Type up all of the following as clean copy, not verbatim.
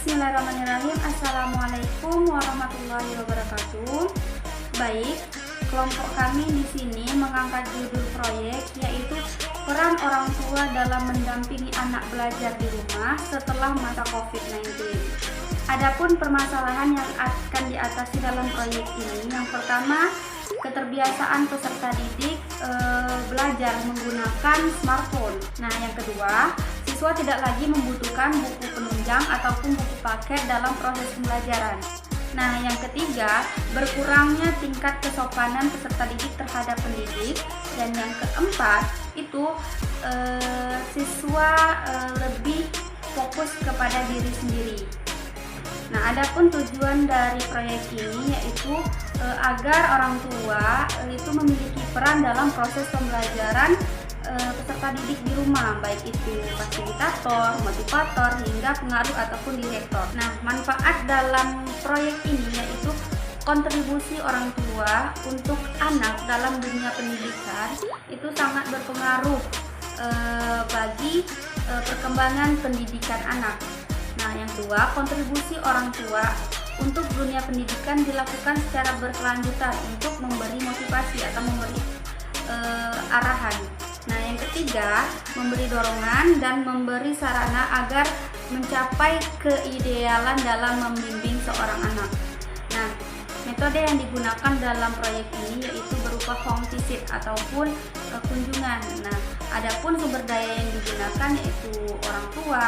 Bismillahirrahmanirrahim. Assalamualaikum warahmatullahi wabarakatuh. Baik, kelompok kami di sini mengangkat judul proyek yaitu peran orang tua dalam mendampingi anak belajar di rumah setelah masa COVID-19. Adapun permasalahan yang akan diatasi dalam proyek ini, yang pertama, keterbiasaan peserta didik belajar menggunakan smartphone. Nah, yang kedua, siswa tidak lagi membutuhkan buku penunjang ataupun buku paket dalam proses pembelajaran. Nah, yang ketiga, berkurangnya tingkat kesopanan peserta didik terhadap pendidik. Dan yang keempat, itu siswa lebih fokus kepada diri sendiri. Nah, adapun tujuan dari proyek ini yaitu agar orang tua itu memiliki peran dalam proses pembelajaran peserta didik di rumah, baik itu fasilitator, motivator, hingga pengaruh ataupun direktor. Nah, manfaat dalam proyek ini yaitu kontribusi orang tua untuk anak dalam dunia pendidikan itu sangat berpengaruh bagi perkembangan pendidikan anak. Nah, yang kedua, kontribusi orang tua untuk dunia pendidikan dilakukan secara berkelanjutan untuk memberi motivasi atau memberi arahan. Nah, yang ketiga, memberi dorongan dan memberi sarana agar mencapai keidealan dalam membimbing seorang anak. Nah, metode yang digunakan dalam proyek ini yaitu berupa home visit ataupun kunjungan. Nah, adapun sumber daya yang digunakan yaitu orang tua,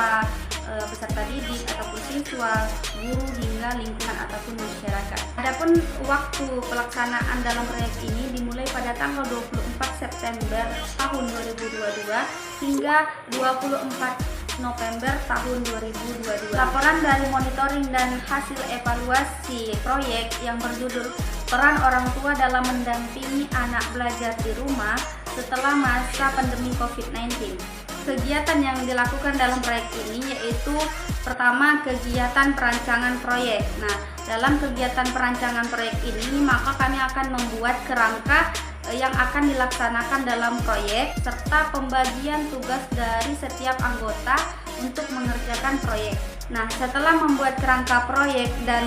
peserta didik ataupun siswa, guru, hingga lingkungan ataupun masyarakat. Adapun waktu pelaksanaan dalam proyek ini dimulai pada tanggal 24 September tahun 2022 hingga 24 November tahun 2022. Laporan dari monitoring dan hasil evaluasi proyek yang berjudul Peran Orang Tua dalam Mendampingi Anak Belajar di Rumah setelah masa pandemi COVID-19. Kegiatan yang dilakukan dalam proyek ini yaitu pertama, kegiatan perancangan proyek. Nah, dalam kegiatan perancangan proyek ini maka kami akan membuat kerangka yang akan dilaksanakan dalam proyek serta pembagian tugas dari setiap anggota untuk mengerjakan proyek. Nah, setelah membuat kerangka proyek dan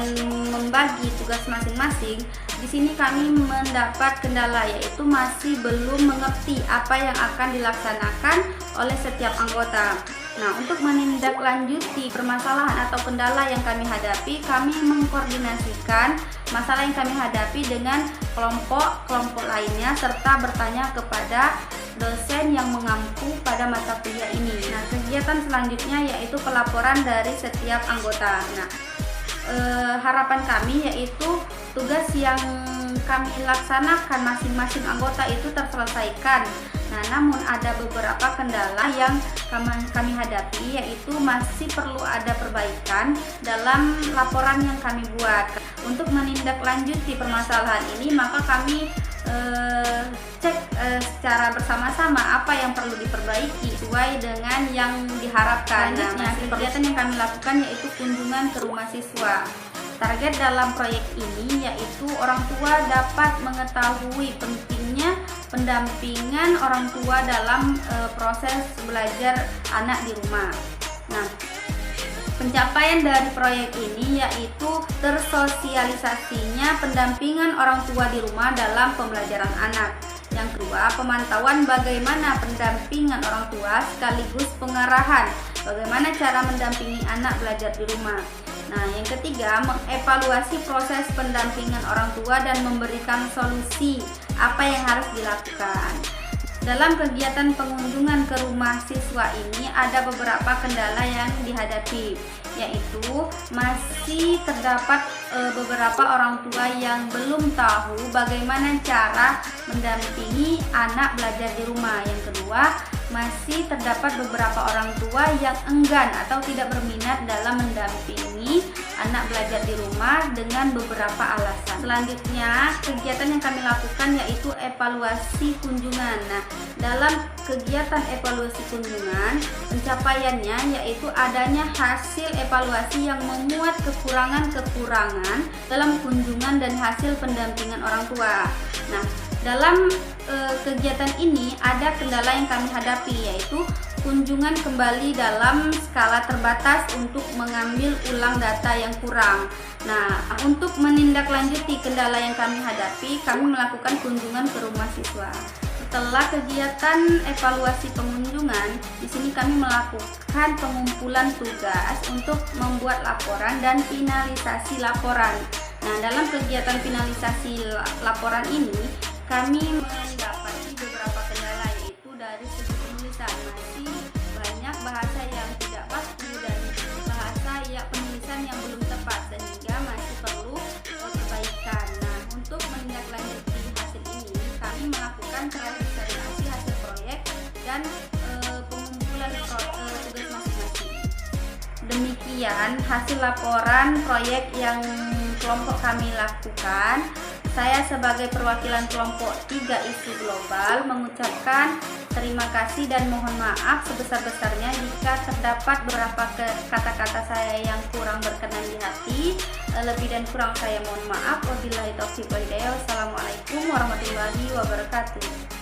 membagi tugas masing-masing, di sini kami mendapat kendala yaitu masih belum mengerti apa yang akan dilaksanakan oleh setiap anggota. Nah, untuk menindaklanjuti permasalahan atau kendala yang kami hadapi, kami mengkoordinasikan masalah yang kami hadapi dengan kelompok lainnya serta bertanya kepada dosen yang mengampu pada mata kuliah ini. Nah, kegiatan selanjutnya yaitu pelaporan dari setiap anggota. Nah, harapan kami yaitu tugas yang kami laksanakan masing-masing anggota itu terselesaikan. Nah, namun ada beberapa kendala yang kami hadapi yaitu masih perlu ada perbaikan dalam laporan yang kami buat. Untuk menindaklanjuti permasalahan ini maka kami cek secara bersama-sama apa yang perlu diperbaiki sesuai dengan yang diharapkan. Nah, kegiatan yang kami lakukan yaitu kunjungan ke rumah siswa. Target dalam proyek ini yaitu orang tua dapat mengetahui pentingnya pendampingan orang tua dalam proses belajar anak di rumah. Nah, pencapaian dari proyek ini yaitu tersosialisasinya pendampingan orang tua di rumah dalam pembelajaran anak. Yang kedua, pemantauan bagaimana pendampingan orang tua sekaligus pengarahan bagaimana cara mendampingi anak belajar di rumah. Nah, yang ketiga, mengevaluasi proses pendampingan orang tua dan memberikan solusi apa yang harus dilakukan. Dalam kegiatan pengunjungan ke rumah siswa ini ada beberapa kendala yang dihadapi, yaitu masih terdapat beberapa orang tua yang belum tahu bagaimana cara mendampingi anak belajar di rumah. Yang kedua, masih terdapat beberapa orang tua yang enggan atau tidak berminat dalam mendampingi anak belajar di rumah dengan beberapa alasan. Selanjutnya, kegiatan yang kami lakukan yaitu evaluasi kunjungan. Nah, dalam kegiatan evaluasi kunjungan, pencapaiannya yaitu adanya hasil evaluasi yang memuat kekurangan-kekurangan dalam kunjungan dan hasil pendampingan orang tua. Nah, dalam kegiatan ini ada kendala yang kami hadapi yaitu kunjungan kembali dalam skala terbatas untuk mengambil ulang data yang kurang. Nah, untuk menindaklanjuti kendala yang kami hadapi, kami melakukan kunjungan ke rumah siswa. Setelah kegiatan evaluasi pengunjungan, di sini kami melakukan pengumpulan tugas untuk membuat laporan dan finalisasi laporan. Nah, dalam kegiatan finalisasi laporan ini, kami mendapati beberapa kendala, yaitu dari segi penulisan masih banyak bahasa yang tidak pasti dan bahasa penulisan yang belum tepat, sehingga masih perlu perbaikan. Nah, untuk menindaklanjuti hasil ini, kami melakukan klarifikasi hasil proyek dan pengumpulan tugas masing-masing. Demikian hasil laporan proyek yang kelompok kami lakukan. Saya sebagai perwakilan kelompok 3 ISI Global mengucapkan terima kasih dan mohon maaf sebesar-besarnya jika terdapat beberapa kata-kata saya yang kurang berkenan di hati. Lebih dan kurang saya mohon maaf. Wabillahi taufiq wal hidayah. Wassalamualaikum warahmatullahi wabarakatuh.